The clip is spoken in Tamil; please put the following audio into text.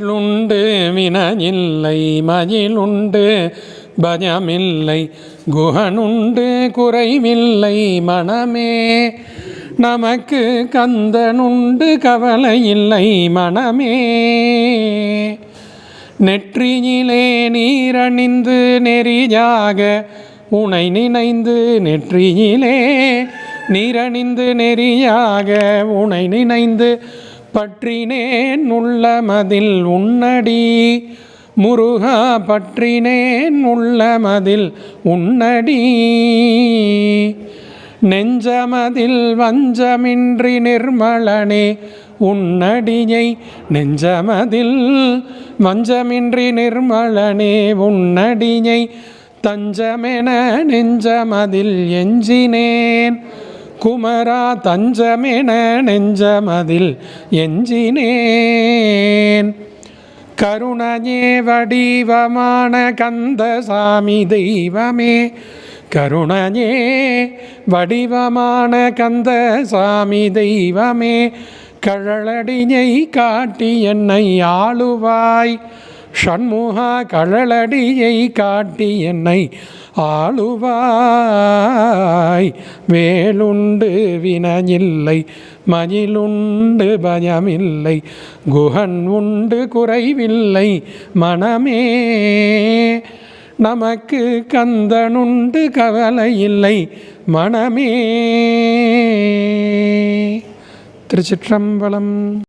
வேலுண்டு வினையில்லை மயிலுண்டு பயமில்லை குகனுண்டு குறைவில்லை மனமே. நமக்கு கந்தனுண்டு கவலையில்லை மனமே. நெற்றியிலே நீரணிந்து நெறியாக உனை நினைந்து நெற்றியிலே நீரணிந்து நெறியாக உனை நினைந்து பற்றினேன் உள்ளமதில் உன்னடி முருகா பற்றினேன் உள்ளமதில் உன்னடி. நெஞ்சமதில் வஞ்சமின்றி நிர்மலனே உன்னடியை நெஞ்சமதில் வஞ்சமின்றி நிர்மலனே உன்னடியை தஞ்சமென நெஞ்சமதில் எஞ்சினேன் குமரா தஞ்சமென நெஞ்சமதில் எஞ்சினேன். கருணையே வடிவமான கந்தசாமி தெய்வமே கருணையே வடிவமான கந்தசாமி தெய்வமே கழலடியை காட்டி என்னை ஆளுவாய் ஷண்முகா கழலடியை காட்டி என்னை ஆளுவாய். வேலுண்டு வினையில்லை மயிலுண்டு பயமில்லை குகன் உண்டு குறைவில்லை மனமே. நமக்கு கந்தனுண்டு கவலையில்லை மனமே. திருச்சிற்றம்பலம்.